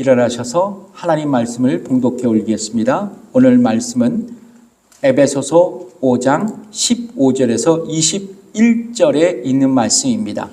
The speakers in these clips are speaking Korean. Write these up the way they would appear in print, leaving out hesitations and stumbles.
일어나셔서 하나님 말씀을 봉독해 올리겠습니다. 오늘 말씀은 에베소서 5장 15절에서 21절에 있는 말씀입니다.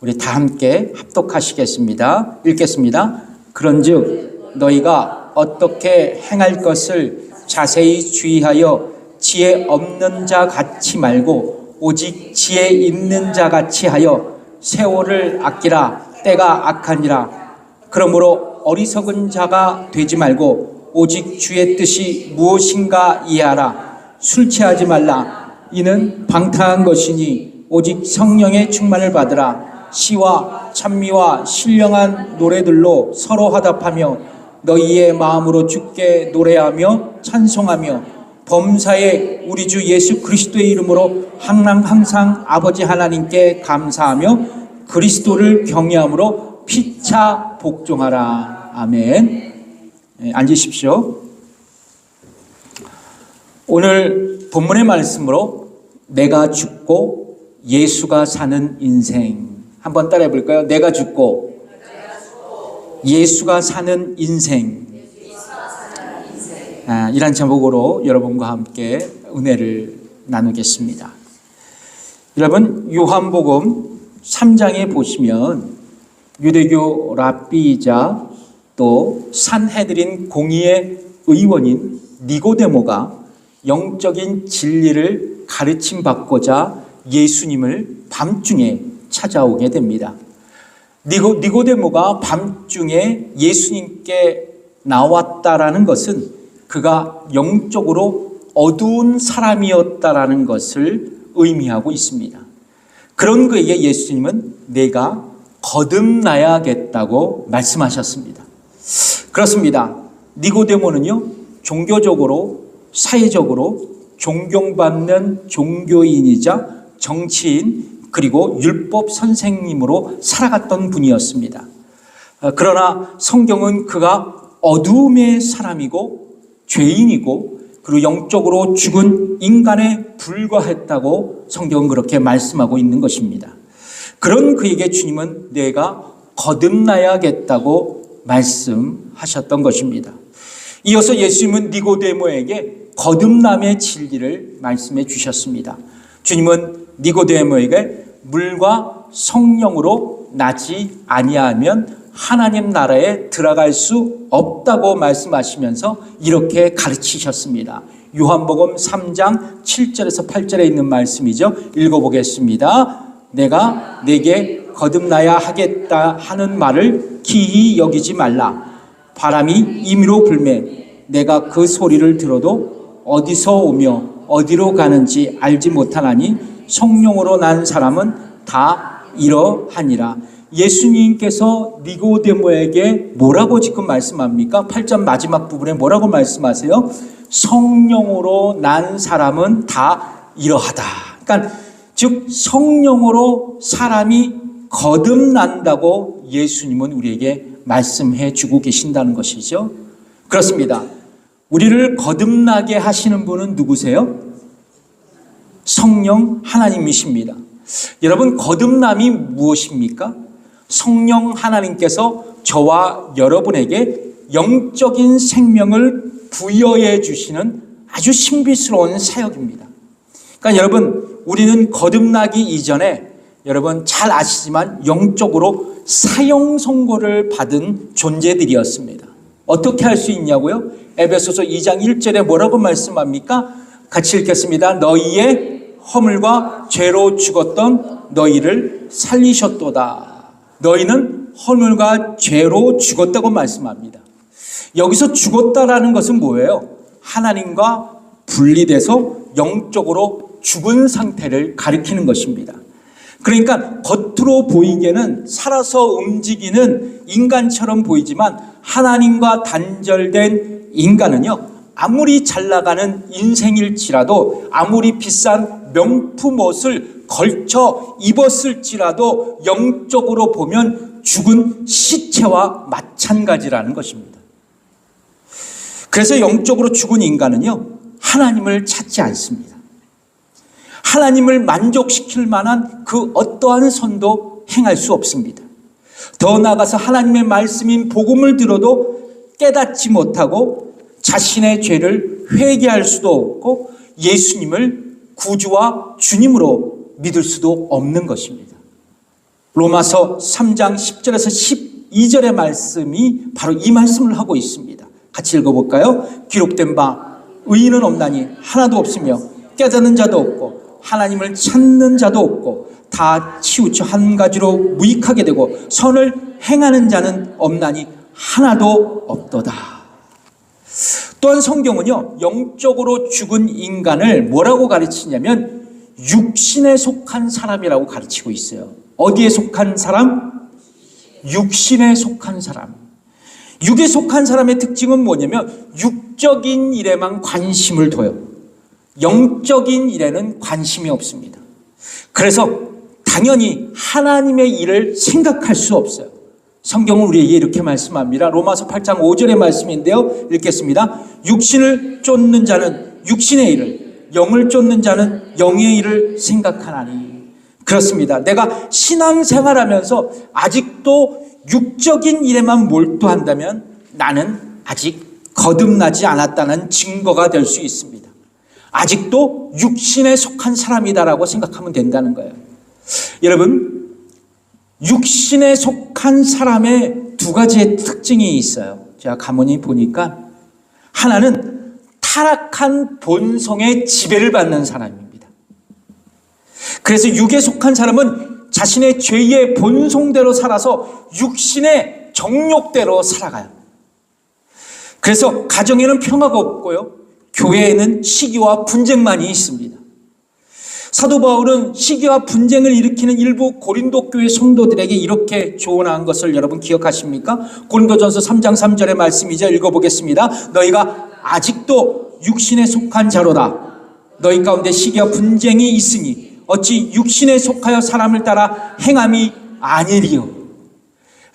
우리 다 함께 합독하시겠습니다. 읽겠습니다. 그런즉 너희가 어떻게 행할 것을 자세히 주의하여 지혜 없는 자 같이 말고 오직 지혜 있는 자 같이 하여 세월을 아끼라. 때가 악하니라. 그러므로 어리석은 자가 되지 말고 오직 주의 뜻이 무엇인가 이해하라. 술 취하지 말라. 이는 방탕한 것이니 오직 성령의 충만을 받으라. 시와 찬미와 신령한 노래들로 서로 화답하며 너희의 마음으로 주께 노래하며 찬송하며 범사에 우리 주 예수 그리스도의 이름으로 항상 아버지 하나님께 감사하며 그리스도를 경외함으로 피차 복종하라. 아멘. 앉으십시오. 오늘 본문의 말씀으로 내가 죽고 예수가 사는 인생 한번 따라해 볼까요? 내가 죽고 예수가 사는 인생. 이란 제목으로 여러분과 함께 은혜를 나누겠습니다. 여러분, 요한복음 3장에 보시면 유대교 랍비이자 또 산헤드린 공의의 의원인 니고데모가 영적인 진리를 가르침받고자 예수님을 밤중에 찾아오게 됩니다. 니고데모가 밤중에 예수님께 나왔다라는 것은 그가 영적으로 어두운 사람이었다라는 것을 의미하고 있습니다. 그런 그에게 예수님은 내가 거듭나야겠다고 말씀하셨습니다. 그렇습니다. 니고데모는요, 종교적으로, 사회적으로 존경받는 종교인이자 정치인 그리고 율법 선생님으로 살아갔던 분이었습니다. 그러나 성경은 그가 어두움의 사람이고 죄인이고 그리고 영적으로 죽은 인간에 불과했다고 성경은 그렇게 말씀하고 있는 것입니다. 그런 그에게 주님은 내가 거듭나야겠다고 말씀하셨던 것입니다. 이어서 예수님은 니고데모에게 거듭남의 진리를 말씀해 주셨습니다. 주님은 니고데모에게 물과 성령으로 나지 아니하면 하나님 나라에 들어갈 수 없다고 말씀하시면서 이렇게 가르치셨습니다. 요한복음 3장 7절에서 8절에 있는 말씀이죠. 읽어보겠습니다. 내가 내게 거듭나야 하겠다 하는 말을 기이 여기지 말라. 바람이 임의로 불매 내가 그 소리를 들어도 어디서 오며 어디로 가는지 알지 못하나니 성령으로 난 사람은 다 이러하니라. 예수님께서 니고데모에게 뭐라고 지금 말씀합니까? 8절 마지막 부분에 뭐라고 말씀하세요? 성령으로 난 사람은 다 이러하다. 그러니까 즉 성령으로 사람이 거듭난다고 예수님은 우리에게 말씀해 주고 계신다는 것이죠. 그렇습니다. 우리를 거듭나게 하시는 분은 누구세요? 성령 하나님이십니다. 여러분, 거듭남이 무엇입니까? 성령 하나님께서 저와 여러분에게 영적인 생명을 부여해 주시는 아주 신비스러운 사역입니다. 그러니까 여러분, 우리는 거듭나기 이전에 여러분 잘 아시지만 영적으로 사형 선고를 받은 존재들이었습니다. 어떻게 할 수 있냐고요? 에베소서 2장 1절에 뭐라고 말씀합니까? 같이 읽겠습니다. 너희의 허물과 죄로 죽었던 너희를 살리셨도다. 너희는 허물과 죄로 죽었다고 말씀합니다. 여기서 죽었다라는 것은 뭐예요? 하나님과 분리돼서 영적으로 죽은 상태를 가리키는 것입니다. 그러니까 겉으로 보이기에는 살아서 움직이는 인간처럼 보이지만 하나님과 단절된 인간은요, 아무리 잘 나가는 인생일지라도 아무리 비싼 명품 옷을 걸쳐 입었을지라도 영적으로 보면 죽은 시체와 마찬가지라는 것입니다. 그래서 영적으로 죽은 인간은요, 하나님을 찾지 않습니다. 하나님을 만족시킬 만한 그 어떠한 선도 행할 수 없습니다. 더 나아가서 하나님의 말씀인 복음을 들어도 깨닫지 못하고 자신의 죄를 회개할 수도 없고 예수님을 구주와 주님으로 믿을 수도 없는 것입니다. 로마서 3장 10절에서 12절의 말씀이 바로 이 말씀을 하고 있습니다. 같이 읽어볼까요? 기록된 바 의인은 없나니 하나도 없으며 깨닫는 자도 없고 하나님을 찾는 자도 없고 다 치우쳐 한 가지로 무익하게 되고 선을 행하는 자는 없나니 하나도 없도다. 또한 성경은요, 영적으로 죽은 인간을 뭐라고 가르치냐면 육신에 속한 사람이라고 가르치고 있어요. 어디에 속한 사람? 육신에 속한 사람. 육에 속한 사람의 특징은 뭐냐면 육적인 일에만 관심을 둬요. 영적인 일에는 관심이 없습니다. 그래서 당연히 하나님의 일을 생각할 수 없어요. 성경은 우리에게 이렇게 말씀합니다. 로마서 8장 5절의 말씀인데요. 읽겠습니다. 육신을 쫓는 자는 육신의 일을, 영을 쫓는 자는 영의 일을 생각하나니. 그렇습니다. 내가 신앙생활하면서 아직도 육적인 일에만 몰두한다면 나는 아직 거듭나지 않았다는 증거가 될 수 있습니다. 아직도 육신에 속한 사람이다라고 생각하면 된다는 거예요. 여러분, 육신에 속한 사람의 두 가지의 특징이 있어요. 제가 가만히 보니까 하나는 타락한 본성의 지배를 받는 사람입니다. 그래서 육에 속한 사람은 자신의 죄의 본성대로 살아서 육신의 정욕대로 살아가요. 그래서 가정에는 평화가 없고요, 교회에는 시기와 분쟁만이 있습니다. 사도 바울은 시기와 분쟁을 일으키는 일부 고린도 교회 성도들에게 이렇게 조언한 것을 여러분 기억하십니까? 고린도전서 3장 3절의 말씀이죠. 읽어보겠습니다. 너희가 아직도 육신에 속한 자로다. 너희 가운데 시기와 분쟁이 있으니 어찌 육신에 속하여 사람을 따라 행함이 아니리요.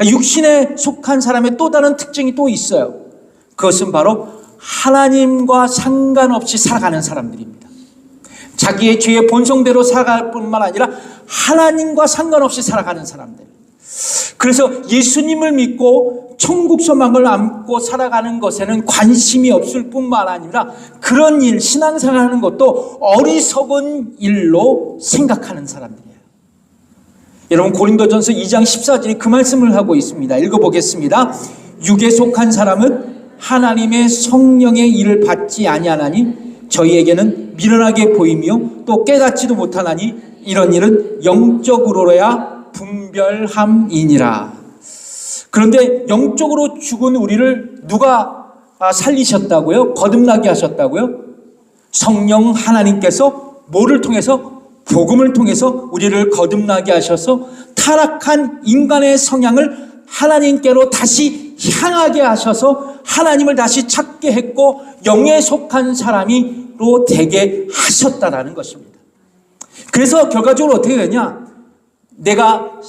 육신에 속한 사람의 또 다른 특징이 또 있어요. 그것은 바로 하나님과 상관없이 살아가는 사람들입니다. 자기의 죄의 본성대로 살아갈 뿐만 아니라 하나님과 상관없이 살아가는 사람들. 그래서 예수님을 믿고 천국 소망을 안고 살아가는 것에는 관심이 없을 뿐만 아니라 그런 일, 신앙생활하는 것도 어리석은 일로 생각하는 사람들이에요. 여러분, 고린도전서 2장 14절이 그 말씀을 하고 있습니다. 읽어보겠습니다. 육에 속한 사람은 하나님의 성령의 일을 받지 아니하나니 저희에게는 미련하게 보이며 또 깨닫지도 못하나니 이런 일은 영적으로야 분별함이니라. 그런데 영적으로 죽은 우리를 누가 살리셨다고요? 거듭나게 하셨다고요? 성령 하나님께서 뭐를 통해서? 복음을 통해서 우리를 거듭나게 하셔서 타락한 인간의 성향을 하나님께로 다시 향하게 하셔서 하나님을 다시 찾게 했고 영에 속한 사람이로 되게 하셨다라는 것입니다. 그래서 결과적으로 어떻게 되냐? 내가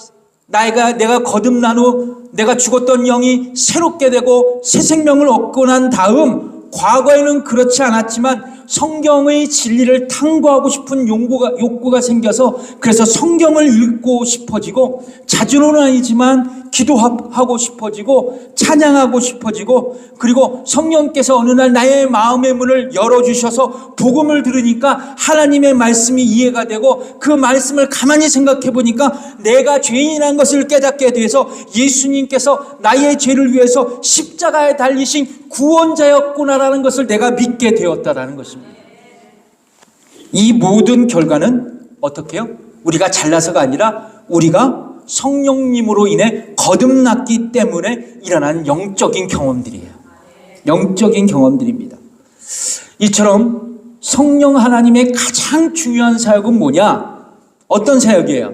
거듭난 후 내가 죽었던 영이 새롭게 되고 새 생명을 얻고 난 다음 과거에는 그렇지 않았지만 성경의 진리를 탐구하고 싶은 욕구가 생겨서 그래서 성경을 읽고 싶어지고 자주는 아니지만 기도하고 싶어지고 찬양하고 싶어지고 그리고 성령께서 어느 날 나의 마음의 문을 열어주셔서 복음을 들으니까 하나님의 말씀이 이해가 되고 그 말씀을 가만히 생각해 보니까 내가 죄인이라는 것을 깨닫게 돼서 예수님께서 나의 죄를 위해서 십자가에 달리신 구원자였구나라는 것을 내가 믿게 되었다라는 것입니다. 이 모든 결과는 어떻게 해요? 우리가 잘나서가 아니라 우리가 성령님으로 인해 거듭났기 때문에 일어난 영적인 경험들이에요. 영적인 경험들입니다. 이처럼 성령 하나님의 가장 중요한 사역은 뭐냐? 어떤 사역이에요?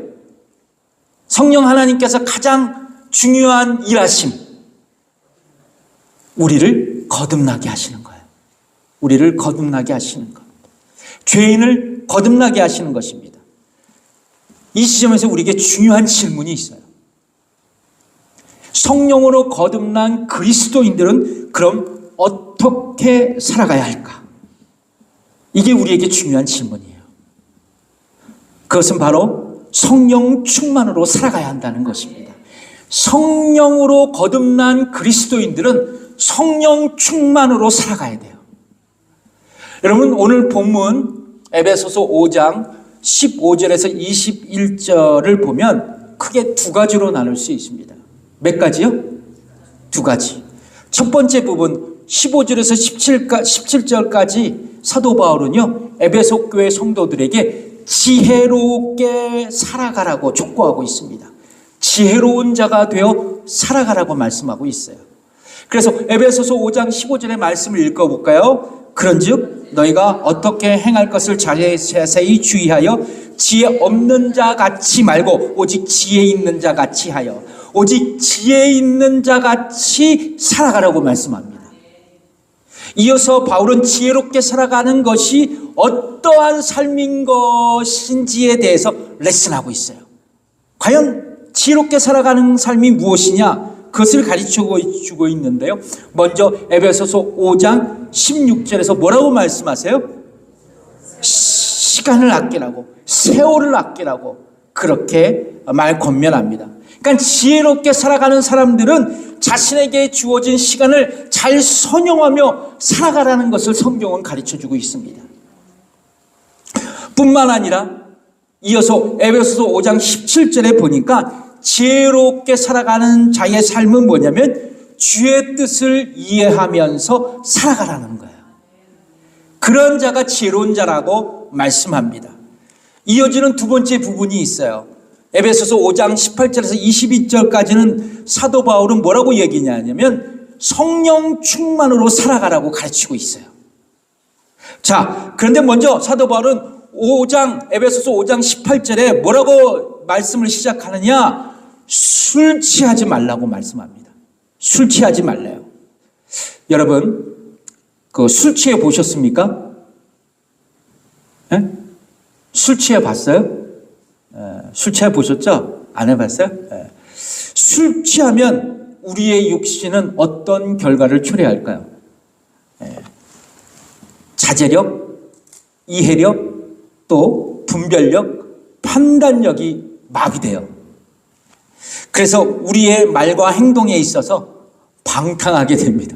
성령 하나님께서 가장 중요한 일하심, 우리를 거듭나게 하시는 거예요. 우리를 거듭나게 하시는 것. 죄인을 거듭나게 하시는 것입니다. 이 시점에서 우리에게 중요한 질문이 있어요. 성령으로 거듭난 그리스도인들은 그럼 어떻게 살아가야 할까? 이게 우리에게 중요한 질문이에요. 그것은 바로 성령 충만으로 살아가야 한다는 것입니다. 성령으로 거듭난 그리스도인들은 성령 충만으로 살아가야 돼요. 여러분, 오늘 본문 에베소서 5장 15절에서 21절을 보면 크게 두 가지로 나눌 수 있습니다. 몇 가지요? 두 가지. 첫 번째 부분 15절에서 17절까지 사도 바울은요, 에베소 교회 성도들에게 지혜롭게 살아가라고 촉구하고 있습니다. 지혜로운 자가 되어 살아가라고 말씀하고 있어요. 그래서 에베소서 5장 15절의 말씀을 읽어볼까요? 그런즉 너희가 어떻게 행할 것을 자세히 주의하여 지혜 없는 자 같이 말고 오직 지혜 있는 자 같이 하여, 오직 지혜 있는 자 같이 살아가라고 말씀합니다. 이어서 바울은 지혜롭게 살아가는 것이 어떠한 삶인 것인지에 대해서 레슨하고 있어요. 과연 지혜롭게 살아가는 삶이 무엇이냐? 그것을 가르쳐주고 있는데요. 먼저 에베소서 5장 16절에서 뭐라고 말씀하세요? 시간을 아끼라고, 세월을 아끼라고 그렇게 권면합니다. 그러니까 지혜롭게 살아가는 사람들은 자신에게 주어진 시간을 잘 선용하며 살아가라는 것을 성경은 가르쳐주고 있습니다. 뿐만 아니라 이어서 에베소서 5장 17절에 보니까 지혜롭게 살아가는 자의 삶은 뭐냐면 주의 뜻을 이해하면서 살아가라는 거예요. 그런 자가 지혜로운 자라고 말씀합니다. 이어지는 두 번째 부분이 있어요. 에베소서 5장 18절에서 22절까지는 사도 바울은 뭐라고 얘기냐면 성령 충만으로 살아가라고 가르치고 있어요. 자, 그런데 먼저 사도 바울은 에베소서 5장 18절에 뭐라고 말씀을 시작하느냐? 술 취하지 말라고 말씀합니다. 술 취하지 말래요. 여러분, 술 취해 보셨습니까? 네? 술 취해 봤어요? 술 취해 보셨죠? 안 해봤어요? 술 취하면 우리의 육신은 어떤 결과를 초래할까요? 자제력, 이해력, 또 분별력, 판단력이 마비돼요. 그래서 우리의 말과 행동에 있어서 방탕하게 됩니다.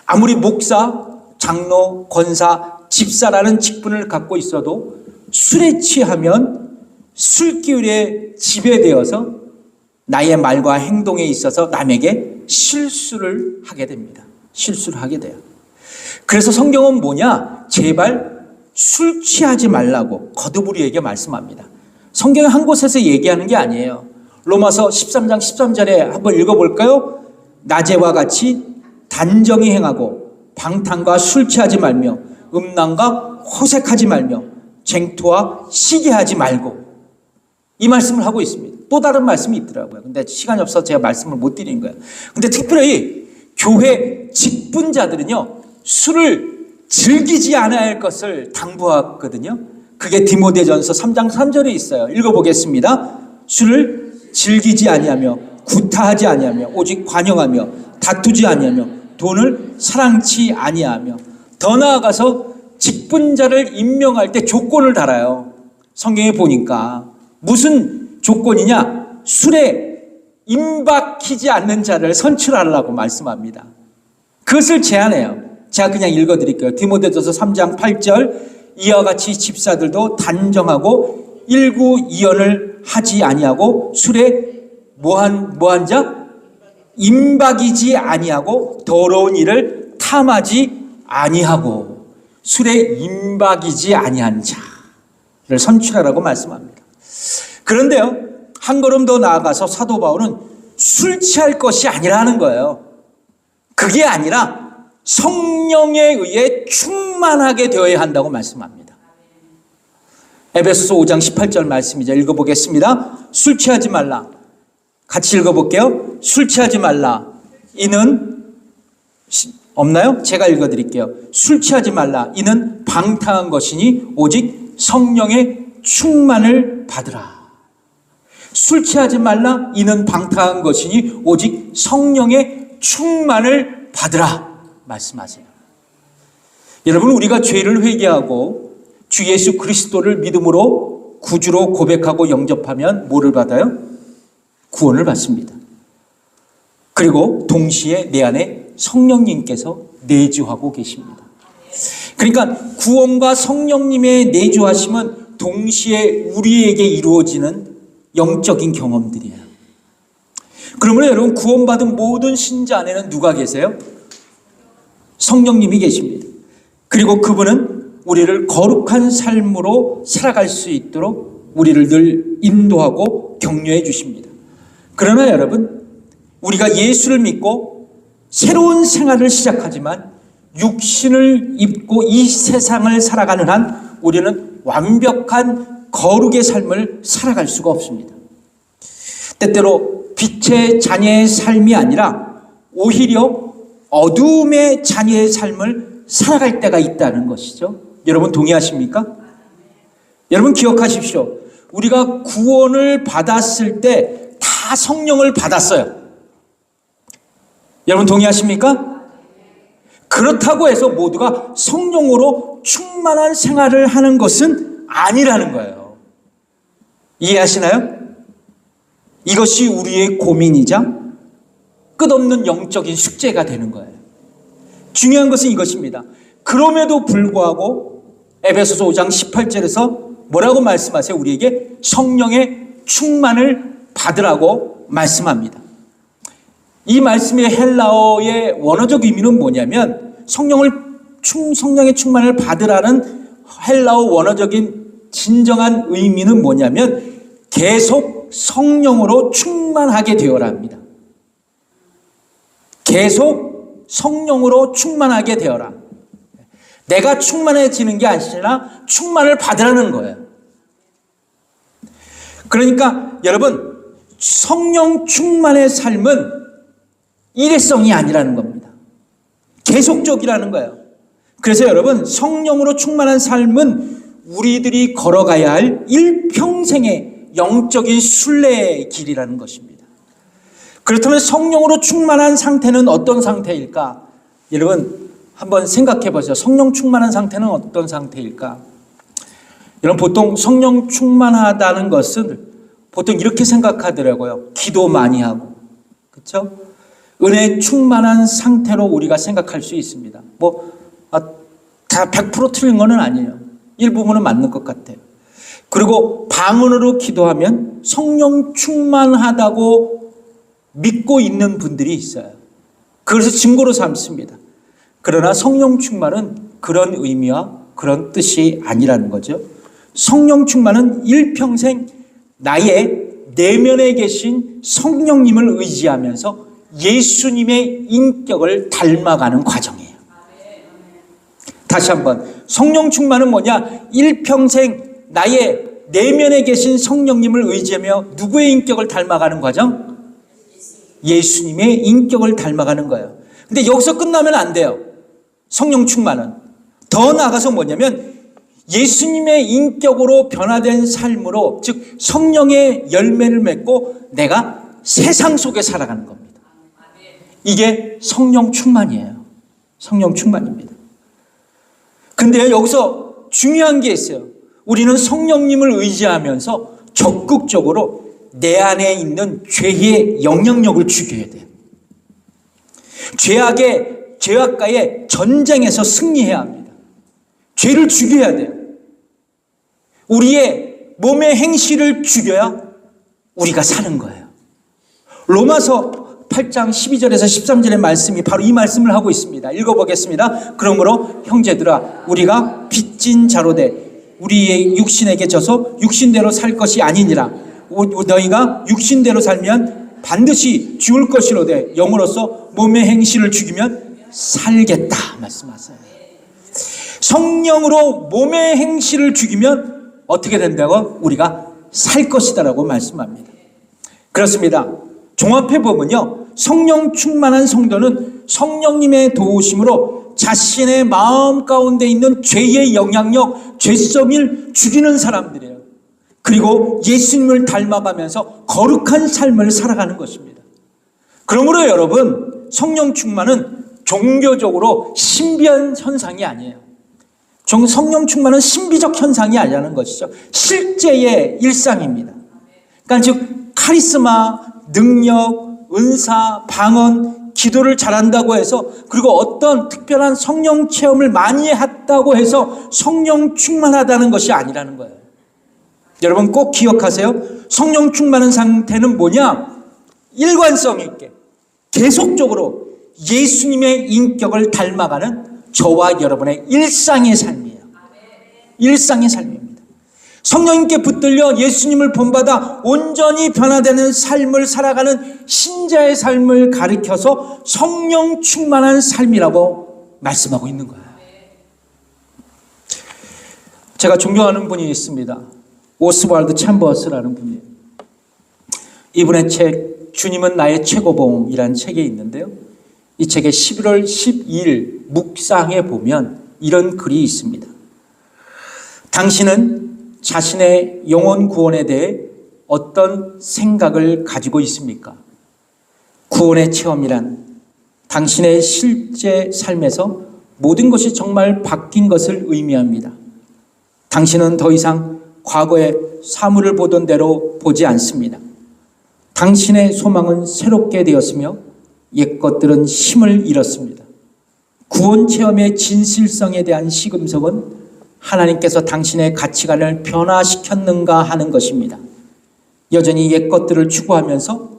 아무리 목사, 장로, 권사, 집사라는 직분을 갖고 있어도 술에 취하면 술기운에 지배되어서 나의 말과 행동에 있어서 남에게 실수를 하게 됩니다. 실수를 하게 돼요. 그래서 성경은 뭐냐? 제발 술 취하지 말라고 거듭 우리에게 말씀합니다. 성경의 한 곳에서 얘기하는 게 아니에요. 로마서 13장 13절에 한번 읽어볼까요? 낮에와 같이 단정히 행하고 방탕과 술 취하지 말며 음란과 호색하지 말며 쟁투와 시기하지 말고, 이 말씀을 하고 있습니다. 또 다른 말씀이 있더라고요. 근데 시간이 없어서 제가 말씀을 못 드리는 거예요. 근데 특별히 교회 직분자들은요, 술을 즐기지 않아야 할 것을 당부하거든요. 그게 디모데전서 3장 3절에 있어요. 읽어보겠습니다. 술을 즐기지 아니하며 구타하지 아니하며 오직 관용하며 다투지 아니하며 돈을 사랑치 아니하며, 더 나아가서 직분자를 임명할 때 조건을 달아요. 성경에 보니까 무슨 조건이냐? 술에 임박히지 않는 자를 선출하라고 말씀합니다. 그것을 제안해요. 제가 그냥 읽어드릴게요. 디모데전서 3장 8절, 이와 같이 집사들도 단정하고 일구이연을 하지 아니하고 술에 뭐한 자? 임박이지 아니하고 더러운 일을 탐하지 아니하고, 술에 임박이지 아니한 자를 선출하라고 말씀합니다. 그런데요, 한 걸음 더 나아가서 사도 바울은 술 취할 것이 아니라는 거예요. 그게 아니라 성령에 의해 충만하게 되어야 한다고 말씀합니다. 에베소서 5장 18절 말씀이죠. 읽어보겠습니다. 술 취하지 말라. 같이 읽어볼게요. 술 취하지 말라. 이는 없나요? 제가 읽어드릴게요. 술 취하지 말라. 이는 방탕한 것이니 오직 성령의 충만을 받으라. 술 취하지 말라. 이는 방탕한 것이니 오직 성령의 충만을 받으라 말씀하세요. 여러분, 우리가 죄를 회개하고 주 예수 그리스도를 믿음으로 구주로 고백하고 영접하면 뭐를 받아요? 구원을 받습니다. 그리고 동시에 내 안에 성령님께서 내주하고 계십니다. 그러니까 구원과 성령님의 내주하심은 동시에 우리에게 이루어지는 영적인 경험들이에요. 그러므로 여러분, 구원받은 모든 신자 안에는 누가 계세요? 성령님이 계십니다. 그리고 그분은 우리를 거룩한 삶으로 살아갈 수 있도록 우리를 늘 인도하고 격려해 주십니다. 그러나 여러분, 우리가 예수를 믿고 새로운 생활을 시작하지만 육신을 입고 이 세상을 살아가는 한 우리는 완벽한 거룩의 삶을 살아갈 수가 없습니다. 때때로 빛의 자녀의 삶이 아니라 오히려 어둠의 자녀의 삶을 살아갈 때가 있다는 것이죠. 여러분 동의하십니까? 여러분 기억하십시오. 우리가 구원을 받았을 때 다 성령을 받았어요. 여러분 동의하십니까? 그렇다고 해서 모두가 성령으로 충만한 생활을 하는 것은 아니라는 거예요. 이해하시나요? 이것이 우리의 고민이자 끝없는 영적인 숙제가 되는 거예요. 중요한 것은 이것입니다. 그럼에도 불구하고 에베소서 5장 18절에서 뭐라고 말씀하세요? 우리에게 성령의 충만을 받으라고 말씀합니다. 이 말씀의 헬라어의 원어적 의미는 뭐냐면 성령의 충만을 받으라는 헬라어 원어적인 진정한 의미는 뭐냐면 계속 성령으로 충만하게 되어라 합니다. 계속 성령으로 충만하게 되어라. 내가 충만해지는 게 아니라 충만을 받으라는 거예요. 그러니까 여러분, 성령 충만의 삶은 일회성이 아니라는 겁니다. 계속적이라는 거예요. 그래서 여러분, 성령으로 충만한 삶은 우리들이 걸어가야 할 일평생의 영적인 순례의 길이라는 것입니다. 그렇다면 성령으로 충만한 상태는 어떤 상태일까? 여러분 한번 생각해 보세요. 성령 충만한 상태는 어떤 상태일까? 여러분 보통 성령 충만하다는 것은 보통 이렇게 생각하더라고요. 기도 많이 하고, 그렇죠? 은혜 충만한 상태로 우리가 생각할 수 있습니다. 다 100% 틀린 건 아니에요. 일부분은 맞는 것 같아요. 그리고 방언으로 기도하면 성령 충만하다고 믿고 있는 분들이 있어요. 그래서 증거로 삼습니다. 그러나 성령 충만은 그런 의미와 그런 뜻이 아니라는 거죠. 성령 충만은 일평생 나의 내면에 계신 성령님을 의지하면서 예수님의 인격을 닮아가는 과정이에요. 다시 한번, 성령 충만은 뭐냐? 일평생 나의 내면에 계신 성령님을 의지하며 누구의 인격을 닮아가는 과정? 예수님의 인격을 닮아가는 거예요. 근데 여기서 끝나면 안 돼요. 성령 충만은 더 나아가서 뭐냐면 예수님의 인격으로 변화된 삶으로, 즉 성령의 열매를 맺고 내가 세상 속에 살아가는 겁니다. 이게 성령 충만이에요. 성령 충만입니다. 근데 여기서 중요한 게 있어요. 우리는 성령님을 의지하면서 적극적으로 내 안에 있는 죄의 영향력을 죽여야 돼요. 죄악과의 전쟁에서 승리해야 합니다. 죄를 죽여야 돼요. 우리의 몸의 행실을 죽여야 우리가 사는 거예요. 로마서 8장 12절에서 13절의 말씀이 바로 이 말씀을 하고 있습니다. 읽어보겠습니다. 그러므로 형제들아, 우리가 빚진 자로 돼 우리의 육신에게 져서 육신대로 살 것이 아니니라. 너희가 육신대로 살면 반드시 죽을 것이로되 영으로서 몸의 행실을 죽이면 살겠다 말씀하세요. 성령으로 몸의 행실을 죽이면 어떻게 된다고? 우리가 살 것이다라고 말씀합니다. 그렇습니다. 종합해 보면요, 성령 충만한 성도는 성령님의 도우심으로 자신의 마음 가운데 있는 죄의 영향력, 죄성을 죽이는 사람들이에요. 그리고 예수님을 닮아가면서 거룩한 삶을 살아가는 것입니다. 그러므로 여러분, 성령 충만은 종교적으로 신비한 현상이 아니에요. 성령 충만은 신비적 현상이 아니라는 것이죠. 실제의 일상입니다. 그러니까 즉 카리스마, 능력, 은사, 방언, 기도를 잘한다고 해서, 그리고 어떤 특별한 성령 체험을 많이 했다고 해서 성령 충만하다는 것이 아니라는 거예요. 여러분 꼭 기억하세요. 성령 충만한 상태는 뭐냐? 일관성 있게 계속적으로 예수님의 인격을 닮아가는 저와 여러분의 일상의 삶이에요. 일상의 삶입니다. 성령님께 붙들려 예수님을 본받아 온전히 변화되는 삶을 살아가는 신자의 삶을 가리켜서 성령 충만한 삶이라고 말씀하고 있는 거예요. 제가 존경하는 분이 있습니다. 오스왈드 챔버스라는 분이에요. 이분의 책 주님은 나의 최고봉이라는 책이 있는데요. 이 책의 11월 12일 묵상에 보면 이런 글이 있습니다. 당신은 자신의 영혼 구원에 대해 어떤 생각을 가지고 있습니까? 구원의 체험이란 당신의 실제 삶에서 모든 것이 정말 바뀐 것을 의미합니다. 당신은 더 이상 과거의 사물을 보던 대로 보지 않습니다. 당신의 소망은 새롭게 되었으며 옛 것들은 힘을 잃었습니다. 구원 체험의 진실성에 대한 시금석은 하나님께서 당신의 가치관을 변화시켰는가 하는 것입니다. 여전히 옛 것들을 추구하면서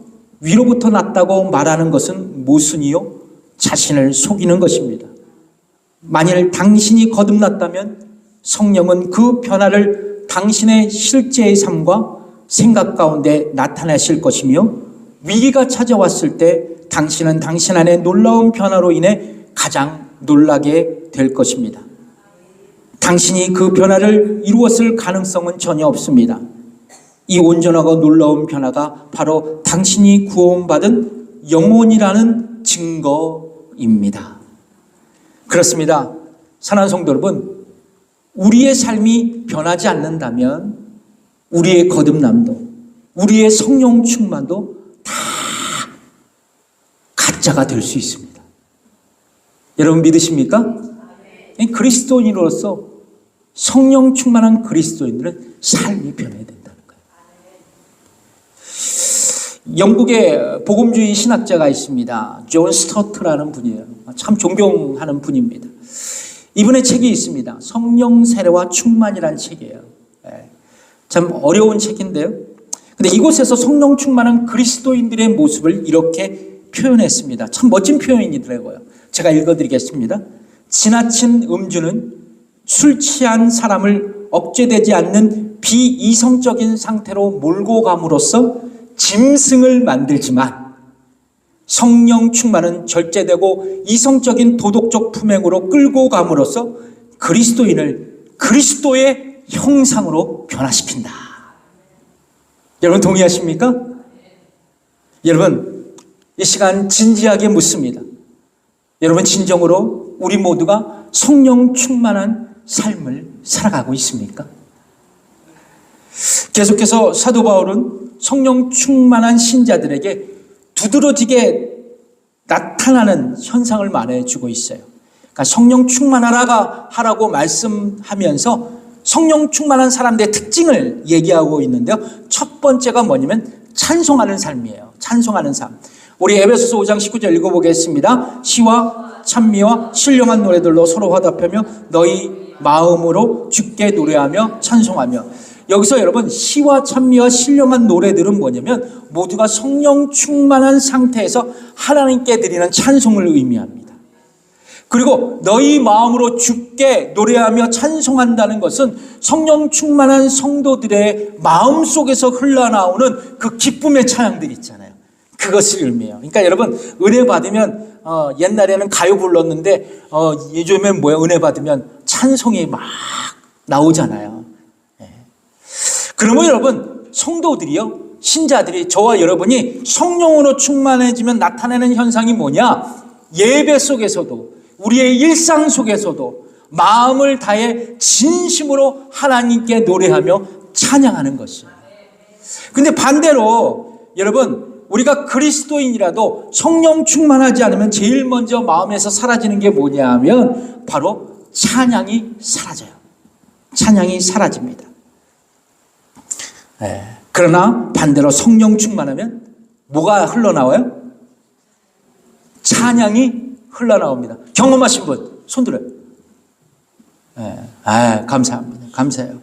위로부터 났다고 말하는 것은 모순이요 자신을 속이는 것입니다. 만일 당신이 거듭났다면 성령은 그 변화를 당신의 실제의 삶과 생각 가운데 나타내실 것이며 위기가 찾아왔을 때 당신은 당신 안에 놀라운 변화로 인해 가장 놀라게 될 것입니다. 당신이 그 변화를 이루었을 가능성은 전혀 없습니다. 이 온전하고 놀라운 변화가 바로 당신이 구원받은 영혼이라는 증거입니다. 그렇습니다. 사랑하는 성도 여러분, 우리의 삶이 변하지 않는다면 우리의 거듭남도, 우리의 성령 충만도 다 가짜가 될 수 있습니다. 여러분 믿으십니까? 그리스도인으로서 성령 충만한 그리스도인들은 삶이 변해야 된다는 거예요. 영국의 복음주의 신학자가 있습니다. 존 스토트라는 분이에요. 참 존경하는 분입니다. 이분의 책이 있습니다. 성령 세례와 충만이라는 책이에요. 참 어려운 책인데요. 근데 이곳에서 성령 충만한 그리스도인들의 모습을 이렇게 표현했습니다. 참 멋진 표현이더라고요. 제가 읽어드리겠습니다. 지나친 음주는 술 취한 사람을 억제되지 않는 비이성적인 상태로 몰고 감으로써 짐승을 만들지만 성령 충만은 절제되고 이성적인 도덕적 품행으로 끌고 감으로써 그리스도인을 그리스도의 형상으로 변화시킨다. 여러분 동의하십니까? 여러분 이 시간 진지하게 묻습니다. 여러분 진정으로 우리 모두가 성령 충만한 삶을 살아가고 있습니까? 계속해서 사도 바울은 성령 충만한 신자들에게 두드러지게 나타나는 현상을 말해주고 있어요. 그러니까 성령 충만하라고 말씀하면서 성령 충만한 사람들의 특징을 얘기하고 있는데요. 첫 번째가 뭐냐면 찬송하는 삶이에요. 찬송하는 삶. 우리 에베소서 5장 19절 읽어보겠습니다. 시와 찬미와 신령한 노래들로 서로 화답하며 너희 마음으로 주께 노래하며 찬송하며. 여기서 여러분 시와 찬미와 신령한 노래들은 뭐냐면 모두가 성령 충만한 상태에서 하나님께 드리는 찬송을 의미합니다. 그리고 너희 마음으로 주께 노래하며 찬송한다는 것은 성령 충만한 성도들의 마음속에서 흘러나오는 그 기쁨의 찬양들 있잖아요. 그것을 의미해요. 그러니까 여러분 은혜 받으면 옛날에는 가요 불렀는데 요즘엔 뭐야? 은혜 받으면 찬송이 막 나오잖아요. 그러면 여러분 성도들이요, 신자들이, 저와 여러분이 성령으로 충만해지면 나타나는 현상이 뭐냐? 예배 속에서도 우리의 일상 속에서도 마음을 다해 진심으로 하나님께 노래하며 찬양하는 것이에요. 근데 반대로 여러분 우리가 그리스도인이라도 성령 충만하지 않으면 제일 먼저 마음에서 사라지는 게 뭐냐 하면 바로 찬양이 사라져요. 찬양이 사라집니다. 그러나 반대로 성령 충만하면 뭐가 흘러나와요? 찬양이 흘러나옵니다. 경험하신 분 손 들어요. 네. 감사합니다. 감사해요.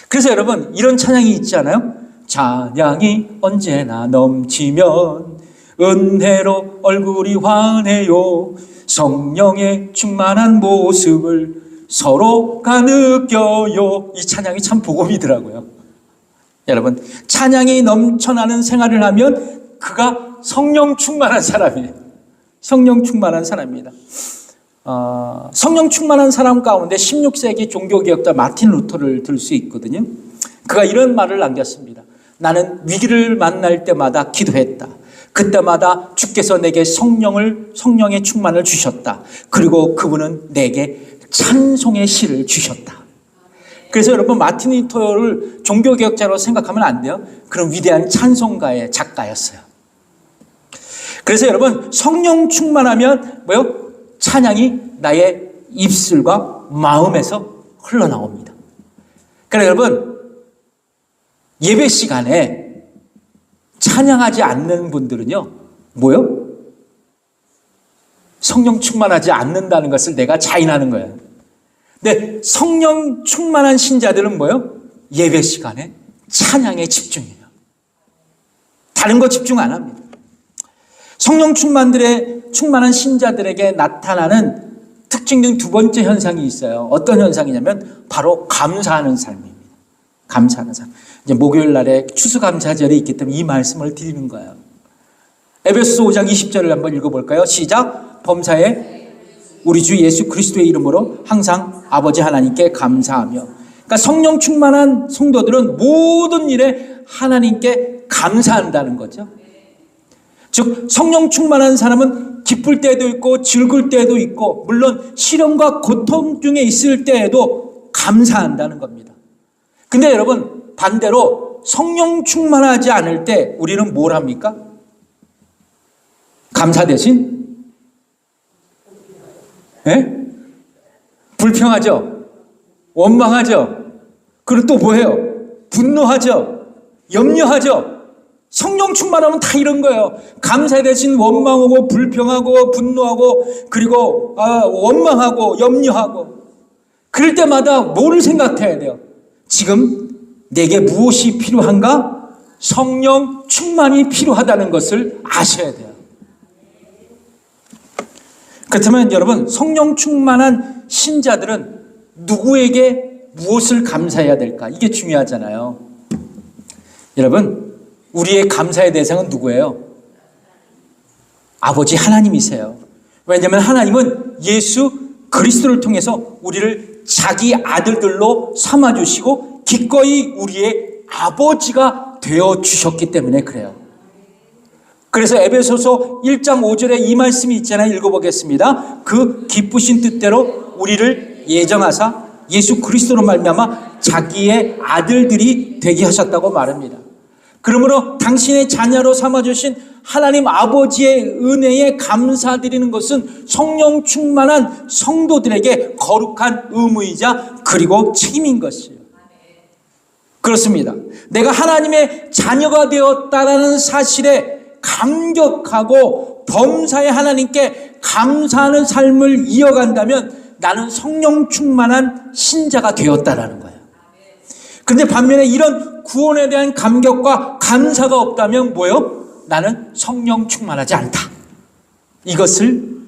그래서 여러분 이런 찬양이 있지 않아요? 찬양이 언제나 넘치면 은혜로 얼굴이 환해요. 성령의 충만한 모습을 서로가 느껴요. 이 찬양이 참 복음이더라고요. 여러분 찬양이 넘쳐나는 생활을 하면 그가 성령 충만한 사람이에요. 성령 충만한 사람입니다. 성령 충만한 사람 가운데 16세기 종교개혁자 마틴 루터를 들 수 있거든요. 그가 이런 말을 남겼습니다. 나는 위기를 만날 때마다 기도했다. 그때마다 주께서 내게 성령의 충만을 주셨다. 그리고 그분은 내게 찬송의 시를 주셨다. 그래서 여러분 마틴 루터를 종교개혁자로 생각하면 안 돼요. 그런 위대한 찬송가의 작가였어요. 그래서 여러분 성령 충만하면 뭐요? 찬양이 나의 입술과 마음에서 흘러나옵니다. 그러니까 여러분 예배 시간에 찬양하지 않는 분들은요 뭐요? 성령 충만하지 않는다는 것을 내가 자인하는 거예요. 근데 성령 충만한 신자들은 뭐요? 예배 시간에 찬양에 집중해요. 다른 거 집중 안 합니다. 성령 충만한 신자들에게 나타나는 특징 중 두 번째 현상이 있어요. 어떤 현상이냐면 바로 감사하는 삶입니다. 감사하는 삶. 이제 목요일 날에 추수감사절이 있기 때문에 이 말씀을 드리는 거예요. 에베소서 5장 20절을 한번 읽어볼까요? 시작. 범사에 우리 주 예수 그리스도의 이름으로 항상 아버지 하나님께 감사하며. 그러니까 성령 충만한 성도들은 모든 일에 하나님께 감사한다는 거죠. 즉 성령 충만한 사람은 기쁠 때도 있고 즐거울 때도 있고 물론 시련과 고통 중에 있을 때에도 감사한다는 겁니다. 근데 여러분 반대로 성령 충만하지 않을 때 우리는 뭘 합니까? 감사 대신 불평하죠. 원망하죠. 그리고 또 뭐해요? 분노하죠. 염려하죠. 성령 충만하면 다 이런 거예요. 감사 대신 원망하고 불평하고 분노하고 그리고 원망하고 염려하고 그럴 때마다 뭐를 생각해야 돼요? 지금 내게 무엇이 필요한가? 성령 충만이 필요하다는 것을 아셔야 돼요. 그렇다면 여러분 성령 충만한 신자들은 누구에게 무엇을 감사해야 될까? 이게 중요하잖아요. 여러분 우리의 감사의 대상은 누구예요? 아버지 하나님이세요. 왜냐하면 하나님은 예수 그리스도를 통해서 우리를 자기 아들들로 삼아주시고 기꺼이 우리의 아버지가 되어주셨기 때문에 그래요. 그래서 에베소서 1장 5절에 이 말씀이 있잖아요. 읽어보겠습니다. 그 기쁘신 뜻대로 우리를 예정하사 예수 그리스도로 말미암아 자기의 아들들이 되게 하셨다고 말합니다. 그러므로 당신의 자녀로 삼아주신 하나님 아버지의 은혜에 감사드리는 것은 성령 충만한 성도들에게 거룩한 의무이자 그리고 책임인 것이에요. 그렇습니다. 내가 하나님의 자녀가 되었다라는 사실에 감격하고 범사의 하나님께 감사하는 삶을 이어간다면 나는 성령 충만한 신자가 되었다라는 거예요. 그런데 반면에 이런 구원에 대한 감격과 감사가 없다면 뭐예요? 나는 성령 충만하지 않다. 이것을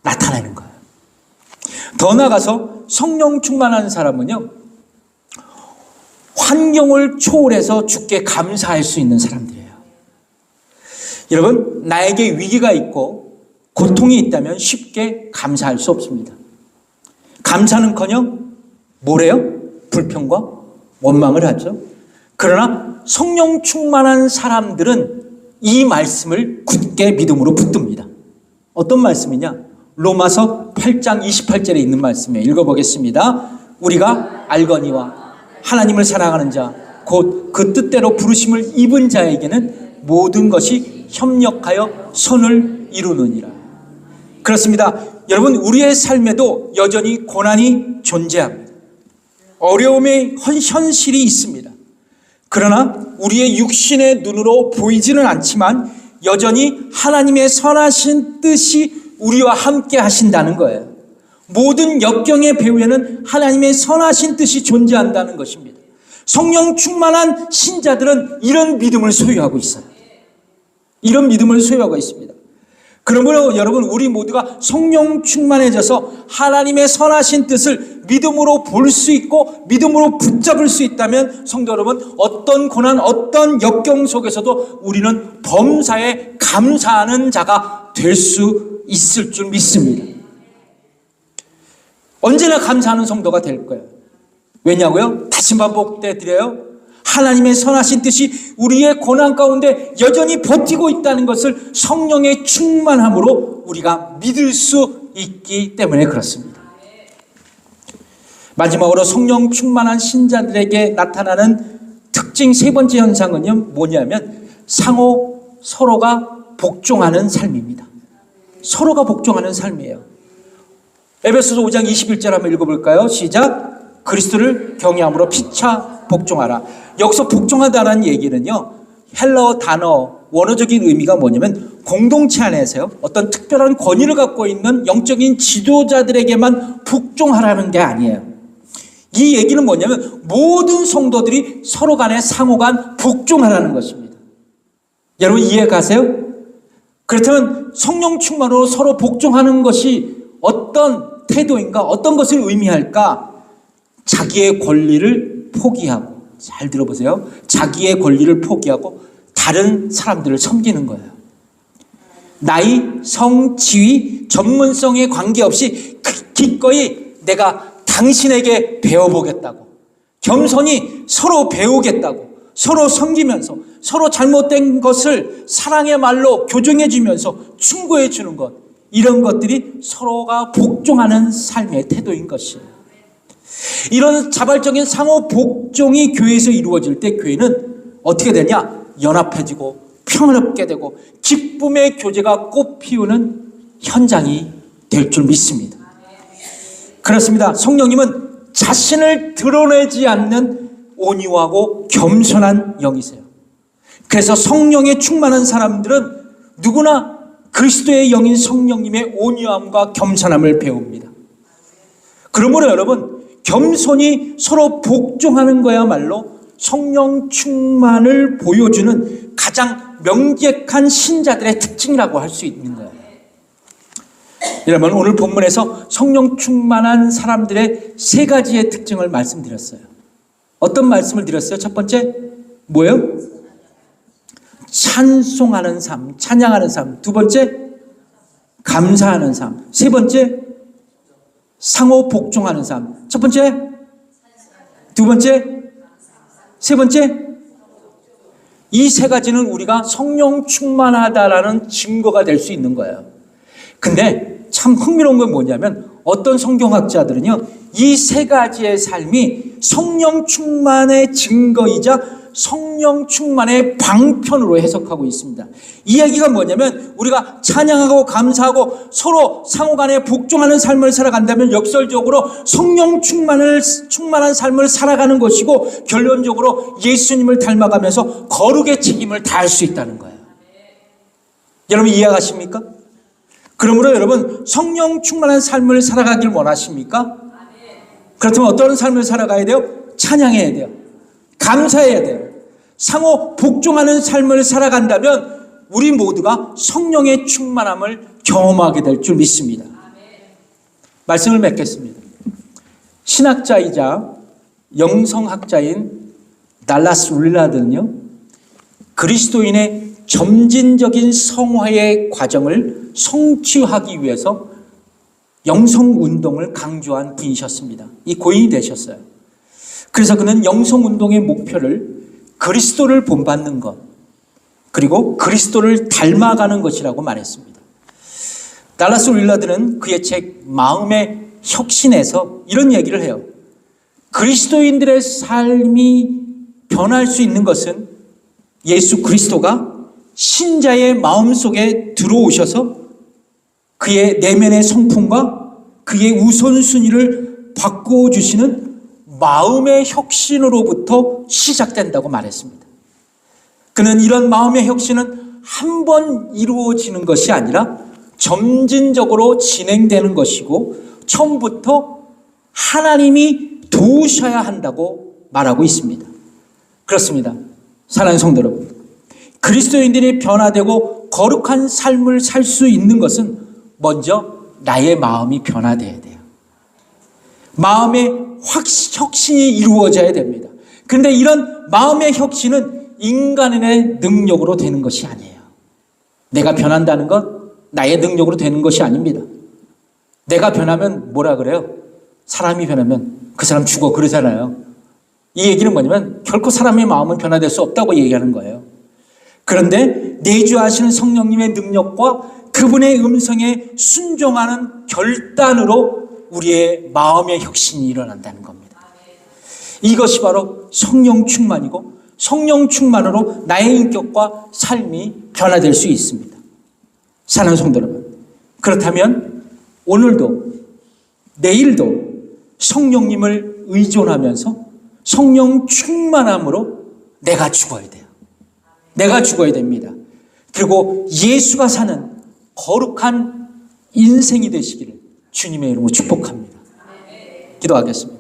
나타내는 거예요. 더 나아가서 성령 충만한 사람은요, 환경을 초월해서 주께 감사할 수 있는 사람들이에요. 여러분, 나에게 위기가 있고 고통이 있다면 쉽게 감사할 수 없습니다. 감사는커녕 뭐래요? 불평과 원망을 하죠. 그러나 성령 충만한 사람들은 이 말씀을 굳게 믿음으로 붙듭니다. 어떤 말씀이냐? 로마서 8장 28절에 있는 말씀이에요. 읽어보겠습니다. 우리가 알거니와 하나님을 사랑하는 자, 곧 그 뜻대로 부르심을 입은 자에게는 모든 것이 협력하여 선을 이루느니라. 그렇습니다. 여러분, 우리의 삶에도 여전히 고난이 존재합니다. 어려움의 현실이 있습니다. 그러나 우리의 육신의 눈으로 보이지는 않지만 여전히 하나님의 선하신 뜻이 우리와 함께 하신다는 거예요. 모든 역경의 배후에는 하나님의 선하신 뜻이 존재한다는 것입니다. 성령 충만한 신자들은 이런 믿음을 소유하고 있어요. 이런 믿음을 소유하고 있습니다. 그러므로 여러분, 우리 모두가 성령 충만해져서 하나님의 선하신 뜻을 믿음으로 볼 수 있고 믿음으로 붙잡을 수 있다면 성도 여러분, 어떤 고난, 어떤 역경 속에서도 우리는 범사에 감사하는 자가 될 수 있을 줄 믿습니다. 언제나 감사하는 성도가 될 거예요. 왜냐고요? 다시 반복해 드려요. 하나님의 선하신 뜻이 우리의 고난 가운데 여전히 버티고 있다는 것을 성령의 충만함으로 우리가 믿을 수 있기 때문에 그렇습니다. 마지막으로 성령 충만한 신자들에게 나타나는 특징 세 번째 현상은요, 뭐냐면 상호 서로가 복종하는 삶입니다. 서로가 복종하는 삶이에요. 에베소서 5장 21절 한번 읽어볼까요? 시작. 그리스도를 경외함으로 피차 복종하라. 여기서 복종하다라는 얘기는요, 헬라어 단어 원어적인 의미가 뭐냐면 공동체 안에서요, 어떤 특별한 권위를 갖고 있는 영적인 지도자들에게만 복종하라는 게 아니에요. 이 얘기는 뭐냐면 모든 성도들이 서로 간에 상호간 복종하라는 것입니다. 여러분 이해 가세요? 그렇다면 성령 충만으로 서로 복종하는 것이 어떤 태도인가, 어떤 것을 의미할까? 자기의 권리를 포기하고, 잘 들어보세요. 자기의 권리를 포기하고 다른 사람들을 섬기는 거예요. 나이, 성, 지위, 전문성에 관계없이 기꺼이 내가 당신에게 배워보겠다고, 겸손히 서로 배우겠다고, 서로 섬기면서 서로 잘못된 것을 사랑의 말로 교정해 주면서 충고해 주는 것, 이런 것들이 서로가 복종하는 삶의 태도인 것이에요. 이런 자발적인 상호 복종이 교회에서 이루어질 때 교회는 어떻게 되냐? 연합해지고 평화롭게 되고 기쁨의 교제가 꽃피우는 현장이 될 줄 믿습니다. 그렇습니다. 성령님은 자신을 드러내지 않는 온유하고 겸손한 영이세요. 그래서 성령에 충만한 사람들은 누구나 그리스도의 영인 성령님의 온유함과 겸손함을 배웁니다. 그러므로 여러분, 겸손히 서로 복종하는 거야말로 성령 충만을 보여주는 가장 명백한 신자들의 특징이라고 할 수 있는 거예요. 여러분, 오늘 본문에서 성령 충만한 사람들의 세 가지의 특징을 말씀드렸어요. 어떤 말씀을 드렸어요? 첫 번째, 뭐예요? 찬송하는 삶, 찬양하는 삶. 두 번째, 감사하는 삶. 세 번째, 상호 복종하는 삶. 첫 번째, 두 번째, 세 번째. 이 세 가지는 우리가 성령 충만하다라는 증거가 될 수 있는 거예요. 근데 참 흥미로운 건 뭐냐면 어떤 성경학자들은요, 이 세 가지의 삶이 성령 충만의 증거이자 성령 충만의 방편으로 해석하고 있습니다. 이 얘기가 뭐냐면 우리가 찬양하고 감사하고 서로 상호간에 복종하는 삶을 살아간다면 역설적으로 성령 충만한 삶을 살아가는 것이고 결론적으로 예수님을 닮아가면서 거룩의 책임을 다할 수 있다는 거예요. 여러분 이해하십니까? 그러므로 여러분 성령 충만한 삶을 살아가길 원하십니까? 그렇다면 어떤 삶을 살아가야 돼요? 찬양해야 돼요. 감사해야 돼요. 상호 복종하는 삶을 살아간다면 우리 모두가 성령의 충만함을 경험하게 될 줄 믿습니다. 말씀을 맺겠습니다. 신학자이자 영성학자인 달라스 윌라드는요, 그리스도인의 점진적인 성화의 과정을 성취하기 위해서 영성운동을 강조한 분이셨습니다. 이 고인이 되셨어요. 그래서 그는 영성운동의 목표를 그리스도를 본받는 것, 그리고 그리스도를 닮아가는 것이라고 말했습니다. 달라스 윌라드는 그의 책 마음의 혁신에서 이런 얘기를 해요. 그리스도인들의 삶이 변할 수 있는 것은 예수 그리스도가 신자의 마음속에 들어오셔서 그의 내면의 성품과 그의 우선순위를 바꿔주시는 마음의 혁신으로부터 시작된다고 말했습니다. 그는 이런 마음의 혁신은 한 번 이루어지는 것이 아니라 점진적으로 진행되는 것이고 처음부터 하나님이 도우셔야 한다고 말하고 있습니다. 그렇습니다. 사랑하는 성도 여러분, 그리스도인들이 변화되고 거룩한 삶을 살 수 있는 것은 먼저 나의 마음이 변화되어야 돼요. 마음의 혁신이 이루어져야 됩니다. 그런데 이런 마음의 혁신은 인간의 능력으로 되는 것이 아니에요. 내가 변한다는 건 나의 능력으로 되는 것이 아닙니다. 내가 변하면 뭐라 그래요? 사람이 변하면 그 사람 죽어 그러잖아요. 이 얘기는 뭐냐면 결코 사람의 마음은 변화될 수 없다고 얘기하는 거예요. 그런데 내주하시는 성령님의 능력과 그분의 음성에 순종하는 결단으로 우리의 마음의 혁신이 일어난다는 겁니다. 이것이 바로 성령 충만이고 성령 충만으로 나의 인격과 삶이 변화될 수 있습니다. 사랑하는 성도 여러분, 그렇다면 오늘도 내일도 성령님을 의존하면서 성령 충만함으로 내가 죽어야 돼요. 내가 죽어야 됩니다. 그리고 예수가 사는 거룩한 인생이 되시기를 주님의 이름으로 축복합니다. 기도하겠습니다.